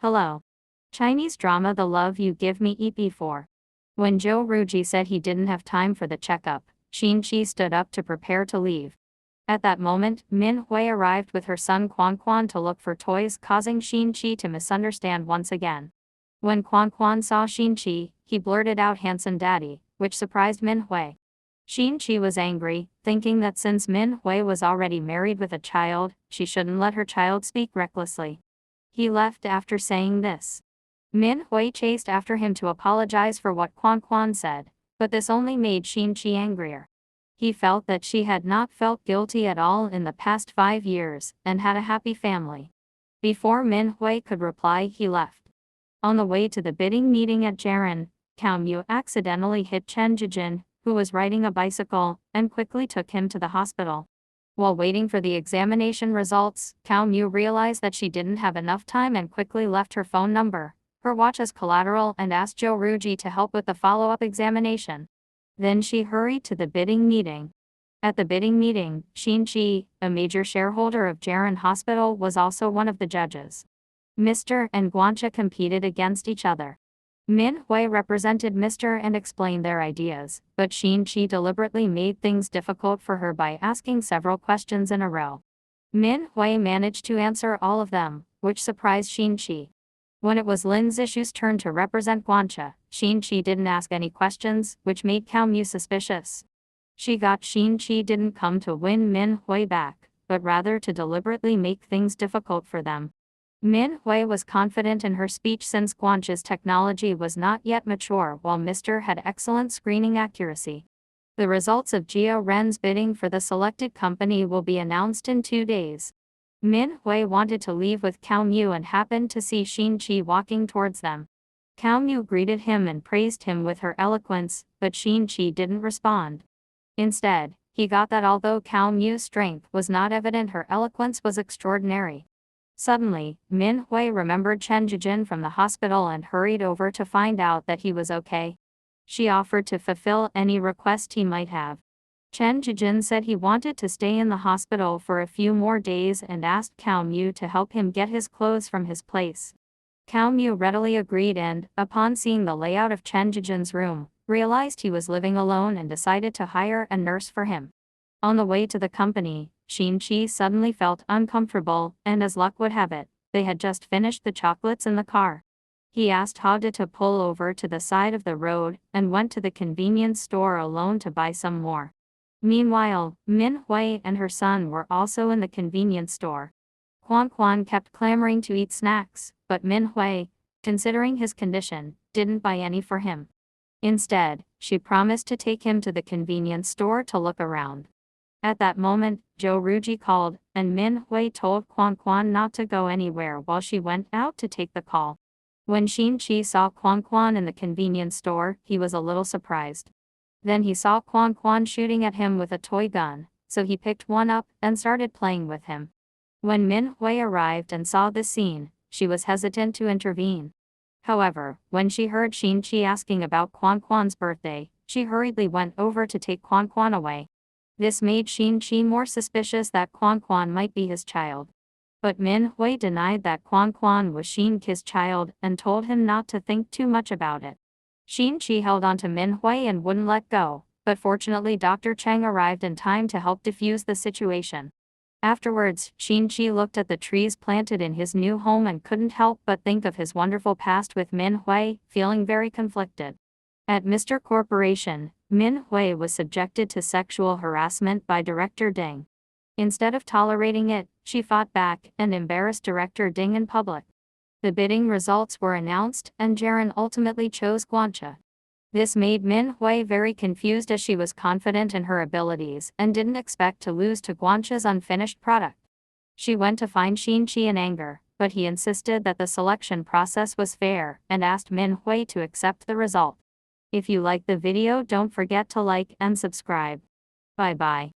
Hello. Chinese drama The Love You Give Me EP4. When Joe Ruji said he didn't have time for the checkup, Xin-Chi stood up to prepare to leave. At that moment, Min Hui arrived with her son Quan to look for toys, causing Xin-Chi to misunderstand once again. When Quan saw Xin-Chi, he blurted out "Handsome Daddy," which surprised Min Hui. Xin-Chi was angry, thinking that since Min Hui was already married with a child, she shouldn't let her child speak recklessly. He left after saying this. Min Hui chased after him to apologize for what Quan said, but this only made Xin-Chi angrier. He felt that she had not felt guilty at all in the past 5 years, and had a happy family. Before Min Hui could reply, he left. On the way to the bidding meeting at Jiren, Cao Mu accidentally hit Chen Jijin, who was riding a bicycle, and quickly took him to the hospital. While waiting for the examination results, Cao Mu realized that she didn't have enough time and quickly left her phone number, her watch as collateral, and asked Joe Ruji to help with the follow-up examination. Then she hurried to the bidding meeting. At the bidding meeting, Xin-Chi, a major shareholder of Jiren Hospital, was also one of the judges. Mr. and Guancha competed against each other. Min Hui represented Mr. and explained their ideas, but Xin-Chi deliberately made things difficult for her by asking several questions in a row. Min Hui managed to answer all of them, which surprised Xin-Chi. When it was Lin Zishu's turn to represent Guancha, Xin-Chi didn't ask any questions, which made Cao Mu suspicious. She got Xin-Chi didn't come to win Min Hui back, but rather to deliberately make things difficult for them. Min Hui was confident in her speech since Guancha's technology was not yet mature, while Mr. had excellent screening accuracy. The results of Jia Ren's bidding for the selected company will be announced in 2 days. Min Hui wanted to leave with Cao Mu and happened to see Xin-Chi walking towards them. Cao Mu greeted him and praised him with her eloquence, but Xin-Chi didn't respond. Instead, he got that although Cao Mu's strength was not evident, her eloquence was extraordinary. Suddenly, Min Hui remembered Chen Jijin from the hospital and hurried over to find out that he was okay. She offered to fulfill any request he might have. Chen Jijin said he wanted to stay in the hospital for a few more days and asked Cao Mu to help him get his clothes from his place. Cao Mu readily agreed and, upon seeing the layout of Chen Jijin's room, realized he was living alone and decided to hire a nurse for him. On the way to the company, Xin-Chi suddenly felt uncomfortable, and as luck would have it, they had just finished the chocolates in the car. He asked Hada to pull over to the side of the road, and went to the convenience store alone to buy some more. Meanwhile, Min Hui and her son were also in the convenience store. Quan kept clamoring to eat snacks, but Min Hui, considering his condition, didn't buy any for him. Instead, she promised to take him to the convenience store to look around. At that moment, Joe Ruji called, and Min Hui told Quan not to go anywhere while she went out to take the call. When Xin-Chi saw Quan in the convenience store, he was a little surprised. Then he saw Quan shooting at him with a toy gun, so he picked one up and started playing with him. When Min Hui arrived and saw this scene, she was hesitant to intervene. However, when she heard Xin-Chi asking about Quan's birthday, she hurriedly went over to take Quan away. This made Xin-Chi more suspicious that Quan might be his child. But Min Hui denied that Quan was Xin-Chi's child and told him not to think too much about it. Xin-Chi held on to Min Hui and wouldn't let go, but fortunately Dr. Cheng arrived in time to help defuse the situation. Afterwards, Xin-Chi looked at the trees planted in his new home and couldn't help but think of his wonderful past with Min Hui, feeling very conflicted. At Mr. Corporation, Min Hui was subjected to sexual harassment by Director Ding. Instead of tolerating it, she fought back and embarrassed Director Ding in public. The bidding results were announced, and Jiren ultimately chose Guancha. This made Min Hui very confused as she was confident in her abilities and didn't expect to lose to Guancha's unfinished product. She went to find Xin-Chi in anger, but he insisted that the selection process was fair and asked Min Hui to accept the result. If you like the video, don't forget to like and subscribe. Bye bye.